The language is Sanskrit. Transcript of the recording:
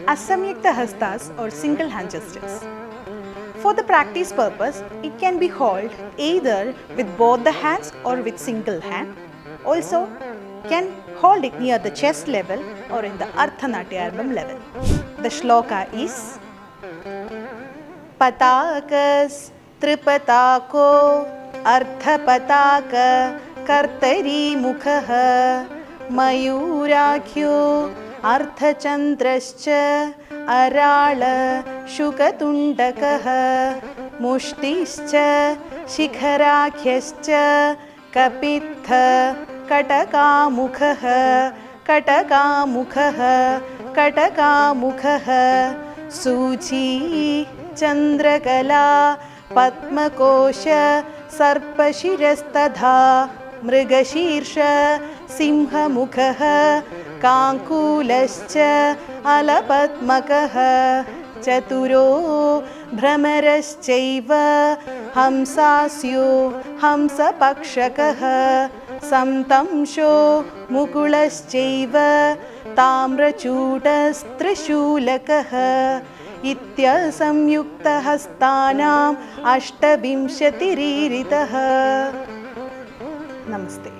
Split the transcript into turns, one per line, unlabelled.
Asamyukta hastas or single hand gestures. For the practice purpose, it can be held either with both the hands or with single hand. Also, can hold it near the chest level or in the Ardhanatyarvam level. The shloka is Patakas Tripatako Ardhapataka Kartari Mukhaha Mayurakyo Ardhachandrascha Arala Shukatundakaha Mushtischa Shikharakhyascha Kapitha Katakamukaha Katakamukaha Katakamukaha Suchi Chandrakala Padmakosha Sarpashirastadha Mrigashirsha Simhamukha Kankulascha Alapatmakaha Chaturo Bhramaraschaiva Hamsasyo Hamsapakshakaha Samtamsho Mukulaschaiva Tamrachutasтрishulakaha Ityasamyuktahastanam Ashtabimshatiritaha. Namaste.